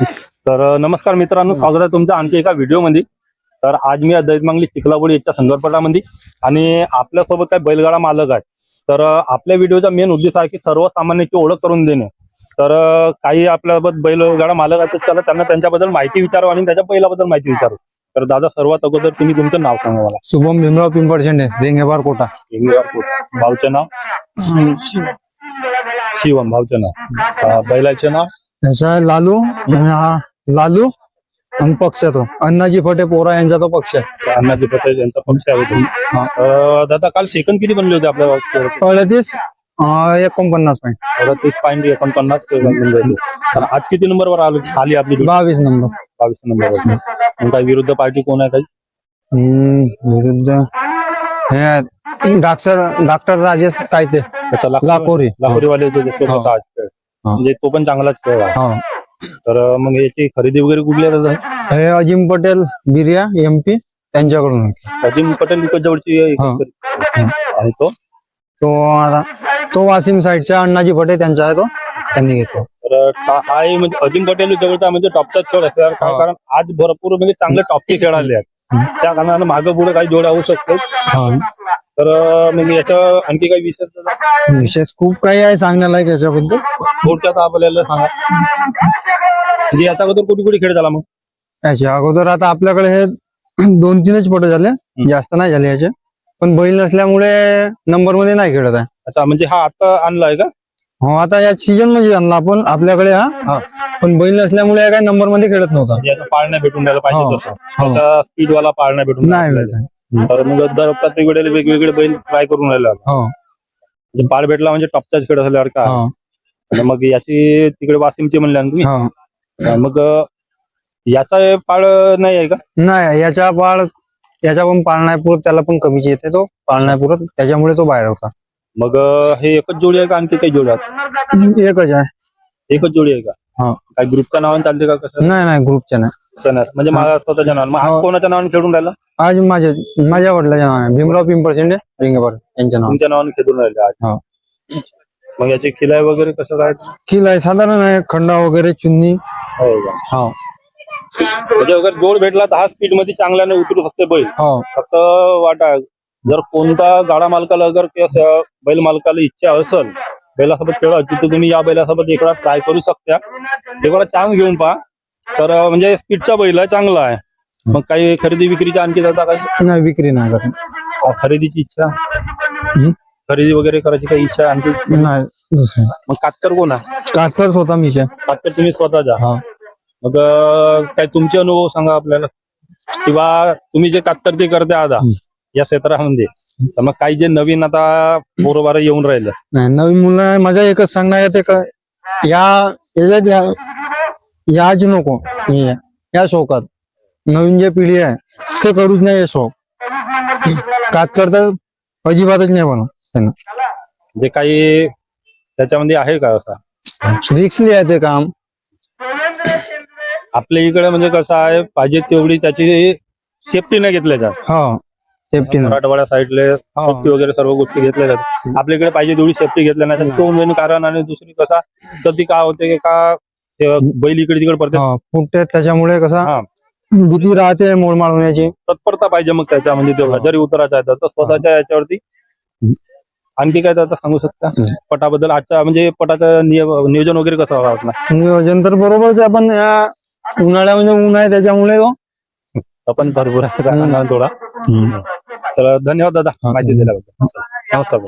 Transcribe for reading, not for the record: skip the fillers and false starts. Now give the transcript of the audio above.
तर नमस्कार मित्रांनो, स्वागत आहे तुमचं आणखी एका व्हिडिओमध्ये. तर आज मी दैतमांगली चिखलापुरी याच्या संदर्भामध्ये आणि आपल्यासोबत काही बैलगाडा मालक आहे. तर आपल्या व्हिडिओचा मेन उद्देश आहे की सर्वसामान्यांची ओळख करून देणे. तर काही आपल्यासोबत बैलगाडा मालक आहेत, तर त्यांना त्यांच्याबद्दल माहिती विचारू आणि त्याच्या बैलाबद्दल माहिती विचारू. तर दादा, सर्वात अगोदर तुम्ही तुमचं नाव सांगा मला. शुभम भीमराव पिंपळशेंडे, रेंगेबार कोटा. भाऊचं नाव? शिवम. भाऊचं नाव? बैलाचे नाव? त्याचा आहे लालू, आणि हा लालू आणि पक्ष तो अण्णाजी फटे पोरा यांचा तो पक्ष आहे. अण्णाजी पटेल यांचा पक्ष आहे. दादा, काल सेकंद किती बनले होते आपल्या? 38 49 पॉईंट. 38.49 सेकंद. तर आज किती नंबरवर आली आपली? 22 नंबर. 22 नंबरवर. मग काय विरुद्ध पार्टी कोण आहे? काही विरुद्ध हे डॉक्टर राजेश काय ते लाकोरीवाले म्हणजे तो पण चांगलाच खेळ आहे. तर मग याची खरेदी वगैरे कुठली आहे? हे अजिम पटेल बिरिया MP त्यांच्याकडून. अजिम पटेल विकत जवळची आहे तो वासिम साईडच्या अण्णाजी फटे त्यांचा आहे, तो त्यांनी घेतला. तर हा म्हणजे अजिम पटेल जवळचा म्हणजे टॉपचा खेळ असेल, कारण आज भरपूर म्हणजे चांगले टॉपचे खेळ आले आहेत. त्या कारणाने मागे पुढे काही जोड्या होऊ शकतो. तर म्हणजे याच्या आणखी काही विशेष खूप काही आहे सांगण्याला याच्याबद्दल. थोडक्यात आपल्याला सांगा. म्हणजे याच्या अगोदर कुठे कुठे खेळ झाला? मग याच्या अगोदर आता आपल्याकडे हे 2-3च फोटो झाले, जास्त नाही झाले याचे. पण बैल नसल्यामुळे नंबर मध्ये नाही खेळत आहे. अच्छा, म्हणजे हा आता आणलाय का? हो, आता या सीजन मध्ये आणला आपण आपल्याकडे हा. पण बैल नसल्यामुळे काय नंबर मध्ये खेळत नव्हता. पाळण्या भेटून द्यायला पाहिजे तसं. स्पीड वाला पाळण्या भेटून नाही. तर मग दर प्रत्येक वेळेला वेगवेगळे बैल ट्राय करून राहिला. म्हणजे पाळ भेटला म्हणजे टॉपचाच खेळ झाल्यावर का? मग याची तिकडे वासिमची म्हणल्या तुम्ही. मग याचा पाळ नाही आहे का? नाही, याचा पण पाळ नाही पुरत, त्याला पण कमीची येते, तो पाळ नाही पुरत, त्याच्यामुळे तो बाहेर होता. मग हे एकच जोडी आहे का आणखी काही जोडी आहेत? एकच आहे. एकच जोडी आहे का? काही ग्रुपच्या नावाने चालते का? कसं? नाही, ग्रुपच्या नाही. म्हणजे माझ्या स्वतःच्या नावाने. मग कोणाच्या नावाने खेळून राहिला? आज माझ्या वडिलांच्या नावाने भीमराव पिंपळशेंडे रिंगेबार यांच्या नावाने. तुमच्या नावाने खेळून राहिले आज. मग याची खिलाय वगैरे कसं काय? खिलाय साधारण आहे, खंडा वगैरे, चुन्नी. म्हणजे अगर जोड भेटला तर हा स्पीड मध्ये चांगल्याने उतरू शकते बैल. फक्त वाटा, जर कोणता गाडा मालकाला अगर बैल मालकाला इच्छा असेल बैलासोबत खेळायची, तर तुम्ही या बैलासोबत एक वेळा ट्राय करू शकता. एक वेळा चान्स घेऊन पहा. तर म्हणजे स्पीडचा बैल आहे, चांगला आहे. मग काही खरेदी विक्रीची आणखी जाता काही? नाही, विक्री नाही करत. खरेदीची इच्छा, खरेदी वगैरे करायची काही इच्छा आणखी नाही? मग कातकर कोण आहे? कातकर स्वतः मी. कातकर तुम्ही स्वतःचा? मग काय तुमचे अनुभव सांगा आपल्याला, किंवा तुम्ही जे कातकर ते करते आता या क्षेत्रामध्ये. तर मग काही जे नवीन आता बरोबर येऊन राहिलं? नाही, नवीन मुलं माझ्या एकच सांगणार येते का, याच नको या शोकात नवीन जे पिढी आहे ते करूच नाही. शोक कातकर तर अजिबातच नाही बनव. जे काही त्याच्यामध्ये आहे का असा रिक्सली आहे ते काम? आपल्या इकडे म्हणजे कसं आहे, पाहिजे तेवढी त्याची सेफ्टी नाही घेतल्या जात. सेफ्टी मराठवाड्या साईडले सेफ्टी वगैरे सर्व गोष्टी घेतल्या जातात. आपल्याकडे पाहिजे तेवढी सेफ्टी घेतल्या नाही, तो मेन कारण. आणि दुसरी कसा कधी काय होते का बैल इकडे तिकडे पडते, फुटते, त्याच्यामुळे कसा भीती राहते मोडमाड होण्याची. तत्परता पाहिजे मग त्याच्यामध्ये. तेवढा जरी उतरायचा आहे तर स्वतःच्या याच्यावरती. आणखी काय आता सांगू शकता पटाबद्दल? आजच्या म्हणजे पटाचं नियोजन वगैरे कसं व्हावं? नियोजन तर बरोबरच. आपण उन्हाळ्यामध्ये ऊन आहे त्याच्यामुळे आपण भरपूर थोडा. तर धन्यवाद दादा माहिती दिल्याबद्दल. नमस्कार.